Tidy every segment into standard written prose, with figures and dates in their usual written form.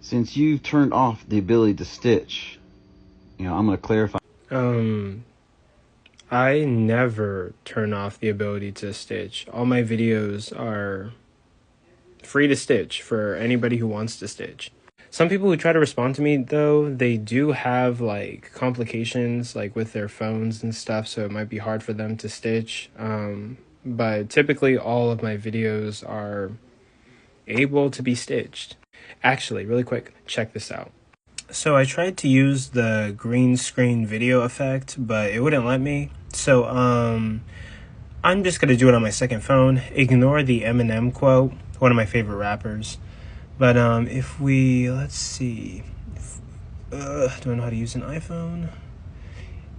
Since you've turned off the ability to stitch, I'm going to clarify. I never turn off the ability to stitch. All my videos are free to stitch for anybody who wants to stitch. Some people who try to respond to me, though, they do have like complications like with their phones and stuff, so it might be hard for them to stitch. But typically all of my videos are able to be stitched. Actually, really quick, check this out. So I tried to use the green screen video effect, but it wouldn't let me. So I'm just gonna do it on my second phone. Ignore the Eminem quote, one of my favorite rappers. But if we, let's see, do I know how to use an iPhone?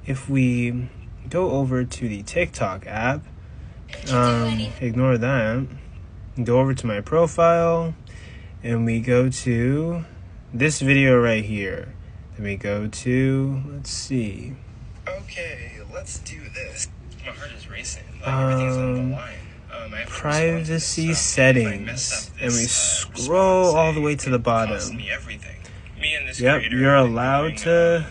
If we go over to the TikTok app, ignore that, go over to my profile, and we go to this video right here. Then we go to, let's see. Okay, let's do this. My heart is racing. Everything's on the line. Privacy settings, and we scroll all the way to the bottom. Yep, you're allowed to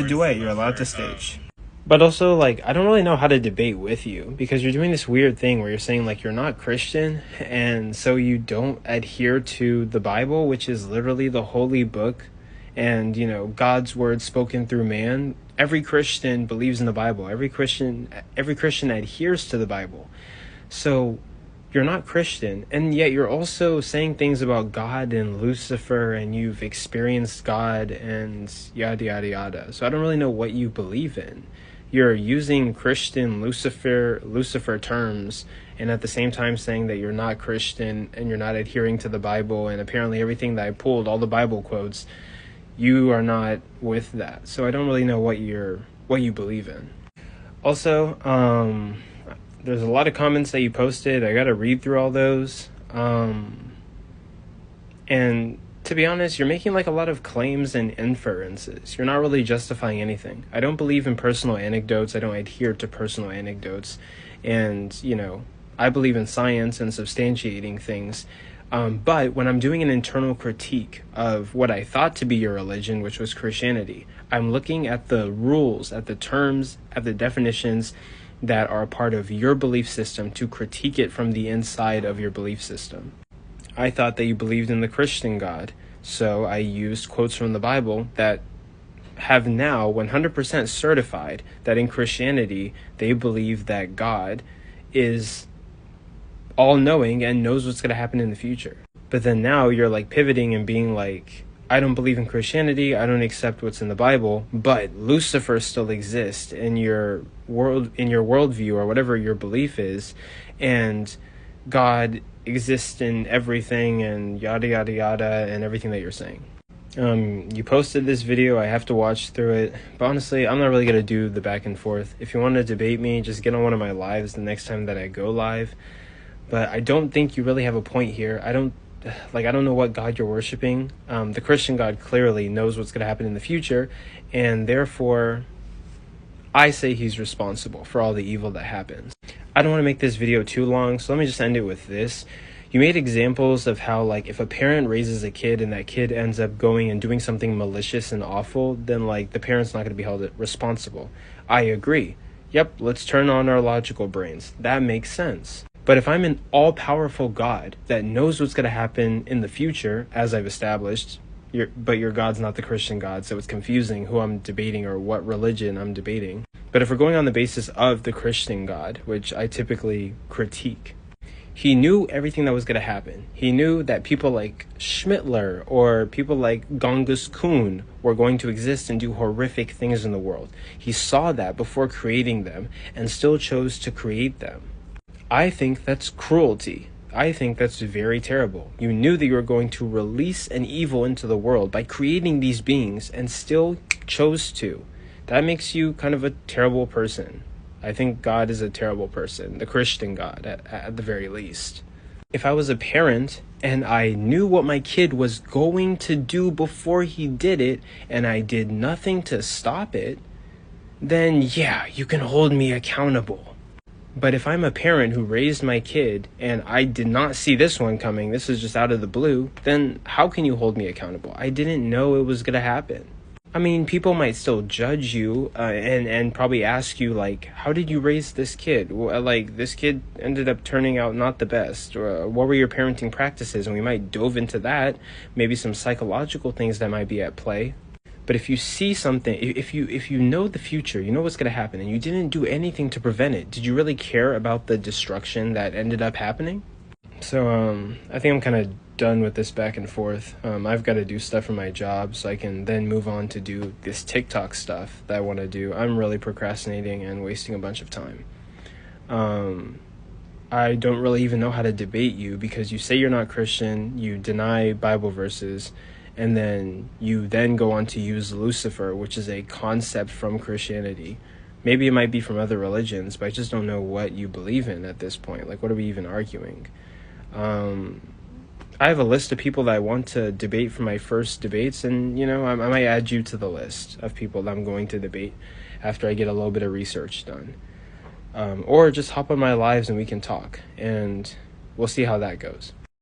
duet, you're allowed to stage. But also, like, I don't really know how to debate with you, because you're doing this weird thing where you're saying, like, you're not Christian, and so you don't adhere to the Bible, which is literally the holy book, and, God's word spoken through man. Every Christian believes in the Bible. Every Christian adheres to the Bible. So you're not Christian, and yet you're also saying things about God and Lucifer, and you've experienced God and yada yada yada. So I don't really know what you believe in. You're using Christian Lucifer terms, and at the same time saying that you're not Christian and you're not adhering to the Bible, and apparently everything that I pulled, all the Bible quotes, you are not with that. So I don't really know what you believe in. Also, there's a lot of comments that you posted. I gotta read through all those. And to be honest, you're making like a lot of claims and inferences. You're not really justifying anything. I don't believe in personal anecdotes. I don't adhere to personal anecdotes. And, I believe in science and substantiating things. But when I'm doing an internal critique of what I thought to be your religion, which was Christianity, I'm looking at the rules, at the terms, at the definitions that are a part of your belief system to critique it from the inside of your belief system. I thought that you believed in the Christian God, so I used quotes from the Bible that have now 100% certified that in Christianity they believe that God is all-knowing and knows what's going to happen in the future. But then now you're like pivoting and being like, I don't believe in Christianity, I don't accept what's in the Bible, but Lucifer still exists in your worldview or whatever your belief is, and God exists in everything and yada yada yada and everything that you're saying. You posted this video, I have to watch through it, but honestly, I'm not really going to do the back and forth. If you want to debate me, just get on one of my lives the next time that I go live. But I don't think you really have a point here. I don't know what God you're worshiping. The Christian God clearly knows what's going to happen in the future, and therefore I say he's responsible for all the evil that happens. I don't want to make this video too long, so let me just end it with this. You made examples of how, like, if a parent raises a kid and that kid ends up going and doing something malicious and awful, then, like, the parent's not going to be held responsible. I agree. Yep, let's turn on our logical brains. That makes sense. But if I'm an all-powerful God that knows what's going to happen in the future, as I've established, but your God's not the Christian God, so it's confusing who I'm debating or what religion I'm debating. But if we're going on the basis of the Christian God, which I typically critique, he knew everything that was going to happen. He knew that people like Schmittler or people like Genghis Khan were going to exist and do horrific things in the world. He saw that before creating them and still chose to create them. I think that's cruelty. I think that's very terrible. You knew that you were going to release an evil into the world by creating these beings and still chose to. That makes you kind of a terrible person. I think God is a terrible person, the Christian God at the very least. If I was a parent and I knew what my kid was going to do before he did it and I did nothing to stop it, then yeah, you can hold me accountable. But if I'm a parent who raised my kid and I did not see this one coming, this is just out of the blue, then how can you hold me accountable? I didn't know it was going to happen. I mean, people might still judge you and probably ask you, like, how did you raise this kid? Like, this kid ended up turning out not the best. Or what were your parenting practices? And we might dove into that, maybe some psychological things that might be at play. But if you see something, if you know the future, you know what's going to happen, and you didn't do anything to prevent it, did you really care about the destruction that ended up happening? So I think I'm kind of done with this back and forth. I've got to do stuff for my job so I can then move on to do this TikTok stuff that I want to do. I'm really procrastinating and wasting a bunch of time. I don't really even know how to debate you because you say you're not Christian, you deny Bible verses, and then you then go on to use Lucifer, which is a concept from Christianity. Maybe it might be from other religions, but I just don't know what you believe in at this point. Like, what are we even arguing? I have a list of people that I want to debate for my first debates, and, I might add you to the list of people that I'm going to debate after I get a little bit of research done. Or just hop on my lives and we can talk, and we'll see how that goes.